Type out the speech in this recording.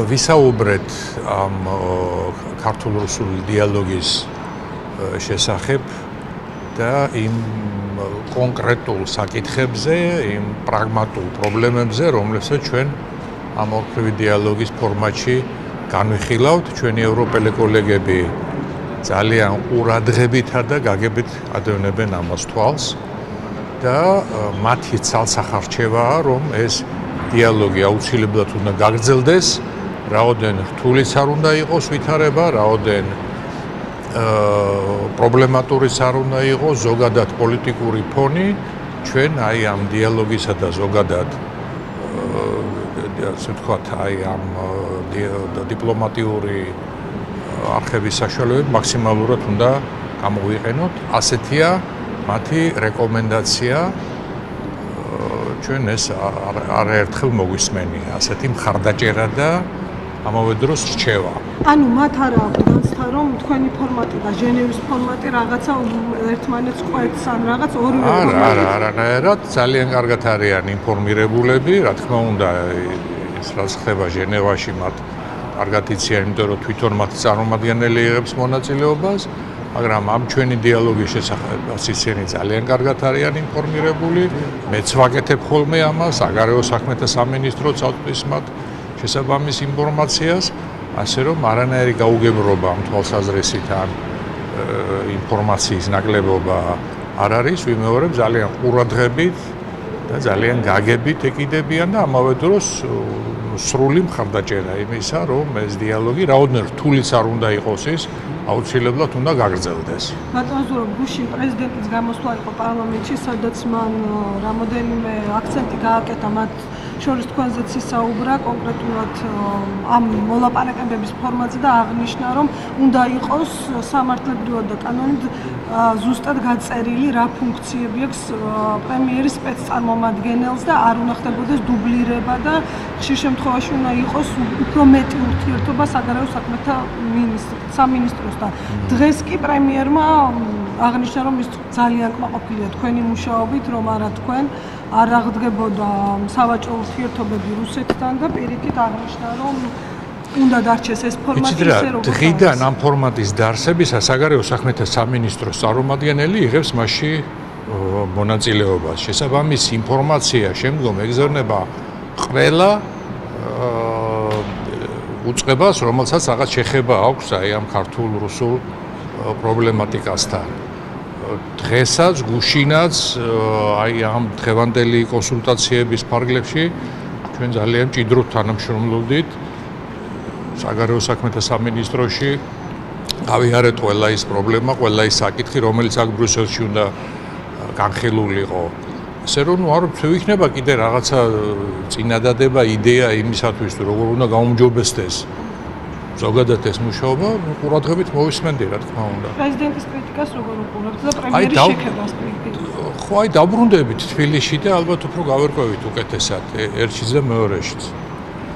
ვისაუბრეთ ამ ქართულ-რუსული დიალოგის შესახებ და იმ კონკრეტულ საკითხებზე, იმ პრაგმატულ პრობლემებზე, რომლებსაც ჩვენ ამ ორფერვი დიალოგის ფორმატში განვიხილავთ. ჩვენი ევროპელი კოლეგები ძალიან ყურადღებითა და გაგებით ადევნებენ ამას თვალს და მათი ცალსახარჩევაა, რომ ეს დიალოგი აუცილებლად უნდა გაგრძელდეს, რაოდენ რთულიც არ უნდა იყოს ვითარება, რაოდენ პრობლემატურიც არ უნდა იყოს ზოგადად პოლიტიკური ფონი, ჩვენ აი ამ დიალოგისა და ზოგადად ასე ვთქვათ, აი ამ დიპლომატიური არხების საშუალებით მაქსიმალურად უნდა გამოვიყენოთ. ასეთია მათი რეკომენდაცია, ჩვენ ეს არაერთხელ მოგვისმენია, ასეთი მხარდაჭერა და ამავე დროს რჩევა. ანუ მათ არ აქვს განცდა, რომ თქვენი ფორმატი და ჟენევის ფორმატი რაღაცა ერთმანეთს ყვეთს ან რაღაც ორივე არანაირად ძალიან კარგად არიან ინფორმირებულები, რა თქმა უნდა, ეს რაც ხდება ჟენევაში მათ კარგად იციან, იმიტომ რომ თვითონ მათ წარმომადგენელი იღებს მონაწილეობას, მაგრამ ამ ჩვენი დიალოგის შესახებ ისინი ძალიან კარგად არიან ინფორმირებული. მეც ვაკეთებ ხოლმე ამას, საგარეო საქმეთა სამინისტროც აწვდის მათ შესაბამის ინფორმაციას, ასე რომ არანაირი გაუგებრობა ამ თვალსაზრისით ან ინფორმაციის ნაკლებობა არ არის, ვიმეორებ ძალიან ყურადღებით და ძალიან გაგებით ეკიდებიან და ამავე დროს სრული მხარდაჭერა იმისა, რომ ეს დიალოგი რაოდენად რთულიც არ უნდა იყოს ის, აუცილებლად უნდა გაგრძელდეს. ბატონ ზურო, გუშინ პრეზიდენტის გამოსვლა იყო პარლამენტში, სადაც მან რამოდენიმე აქცენტი გააკეთა მათ შორის თქვენზეც ისაუბრა კონკრეტულად ამ მოლაპარაკებების ფორმატზე და აღნიშნა, რომ უნდა იყოს სამართლებრივად და კანონით ზუსტად გაწერილი, რა ფუნქციები აქვს პრემიერის სპეცწარმომადგენელს და არ უნდა ხდებოდეს დუბლირება და ხშირ შემთხვევაში უნდა იყოს უფრო მეტი ურთიერთობა საგარეო საქმეთა სამინისტროსთან. დღეს კი პრემიერმა აღნიშნა, რომ ის ძალიან კმაყოფილია თქვენი მუშაობით, რომ არა თქვენ არ აღდგებოდა სავაჭრო ურთიერთობები რუსეთთან და პირიქით აღნიშნა, რომ უნდა დარჩეს ეს ფორმატი ისე როგორც დღიდან ამ ფორმატის დაარსებისას საგარეო საქმეთა სამინისტროს წარმომადგენელი იღებს მასში მონაწილეობას. შესაბამის ინფორმაცია შემდგომ ეგზავნება ყველა უწყებას, რომელსაც რაღაც შეხება აქვს აი ამ ქართულ-რუსულ პრობლემატიკასთან. დღესაც, გუშინაც, აი ამ დღევანდელი კონსულტაციების ფარგლებში ჩვენ ძალიან მჭიდროდ თანამშრომლობდით საგარეო საქმეთა სამინისტროში. გავიარეთ ყველა ის პრობლემა, ყველა ის საკითხი, რომელიც აქ ბრიუსელში უნდა განხილულიყო. ასე რომ არ ვიქნება კიდე რაღაცა წინადადება, იდეა იმისათვის, როგორ უნდა გაუმჯობესდეს ზოგადად ეს მუშაობა, ყურადღებით მოვისმენდი, რა თქმა უნდა. პრეზიდენტის კრიტიკას როგორ უყურებთ და პრემიერის შექებას ხო, აი დაბრუნდებით თბილისში და ალბათ უფრო გავერკვევით უკეთესად ერთშიც და მეორეშიც.